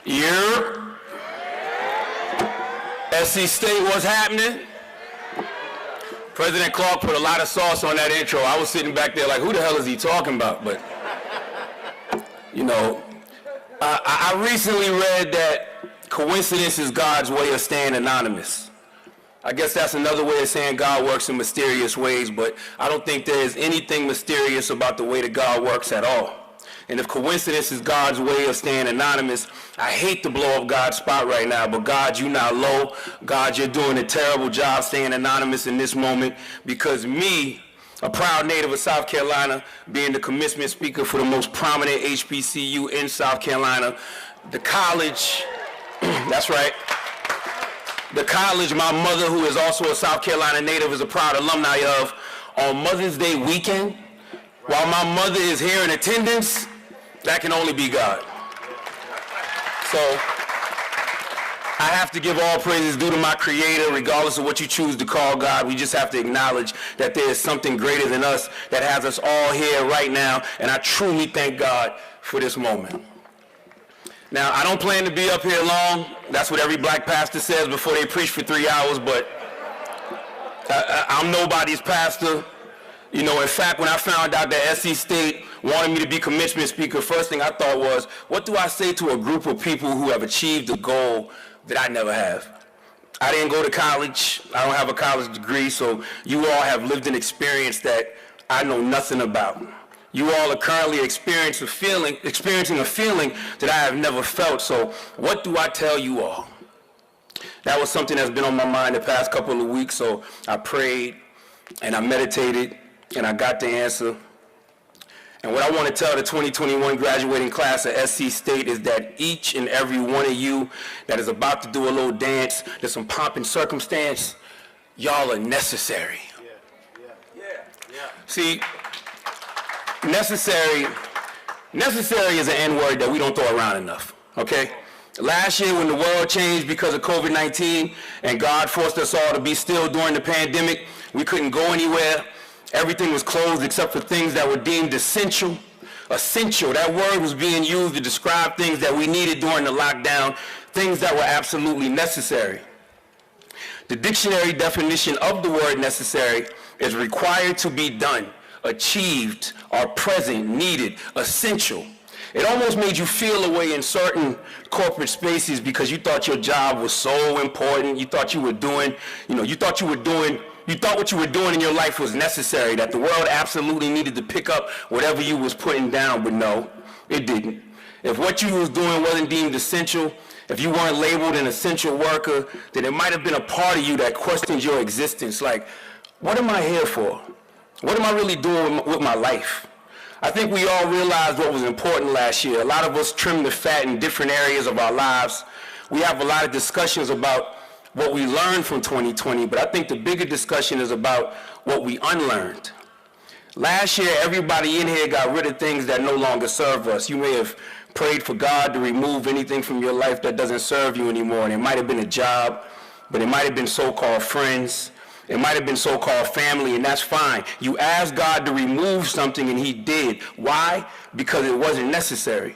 You're SC State, what's happening? President Clark put a lot of sauce on that intro. I was sitting back there like, who the hell is he talking about? But, you know, I recently read that coincidence is God's way of staying anonymous. I guess that's another way of saying God works in mysterious ways, but I don't think there is anything mysterious about the way that God works at all. And if coincidence is God's way of staying anonymous, I hate to blow up God's spot right now, but God, you're not low. God, you're doing a terrible job staying anonymous in this moment, because me, a proud native of South Carolina, being the commencement speaker for the most prominent HBCU in South Carolina, the college, that's right, the college my mother, who is also a South Carolina native, is a proud alumni of, on Mother's Day weekend, while my mother is here in attendance, that can only be God. So I have to give all praises due to my Creator, regardless of what you choose to call God. We just have to acknowledge that there is something greater than us that has us all here right now, and I truly thank God for this moment. Now, I don't plan to be up here long. That's what every black pastor says before they preach for 3 hours, but I'm nobody's pastor. You know, in fact, when I found out that SC State wanted me to be commencement speaker, first thing I thought was, what do I say to a group of people who have achieved a goal that I never have? I didn't go to college. I don't have a college degree, so you all have lived an experience that I know nothing about. You all are currently experiencing a feeling that I have never felt, so what do I tell you all? That was something that's been on my mind the past couple of weeks, so I prayed and I meditated and I got the answer. And what I want to tell the 2021 graduating class at SC State is that each and every one of you that is about to do a little dance, there's some pomp and circumstance, y'all are necessary. See, necessary is an N-word that we don't throw around enough, okay? Last year when the world changed because of COVID-19 and God forced us all to be still during the pandemic, we couldn't go anywhere. Everything was closed except for things that were deemed essential. Essential, that word was being used to describe things that we needed during the lockdown, things that were absolutely necessary. The dictionary definition of the word necessary is required to be done, achieved, or present, needed, essential. It almost made you feel a way in certain corporate spaces because you thought your job was so important. You thought what you were doing in your life was necessary, that the world absolutely needed to pick up whatever you was putting down, but no, it didn't. If what you was doing wasn't deemed essential, if you weren't labeled an essential worker, then it might have been a part of you that questioned your existence, like, what am I here for? What am I really doing with my life? I think we all realized what was important last year. A lot of us trimmed the fat in different areas of our lives. We have a lot of discussions about what we learned from 2020, but I think the bigger discussion is about what we unlearned. Last year, everybody in here got rid of things that no longer serve us. You may have prayed for God to remove anything from your life that doesn't serve you anymore, and it might have been a job, but it might have been so-called friends. It might have been so-called family, and that's fine. You asked God to remove something, and he did. Why? Because it wasn't necessary.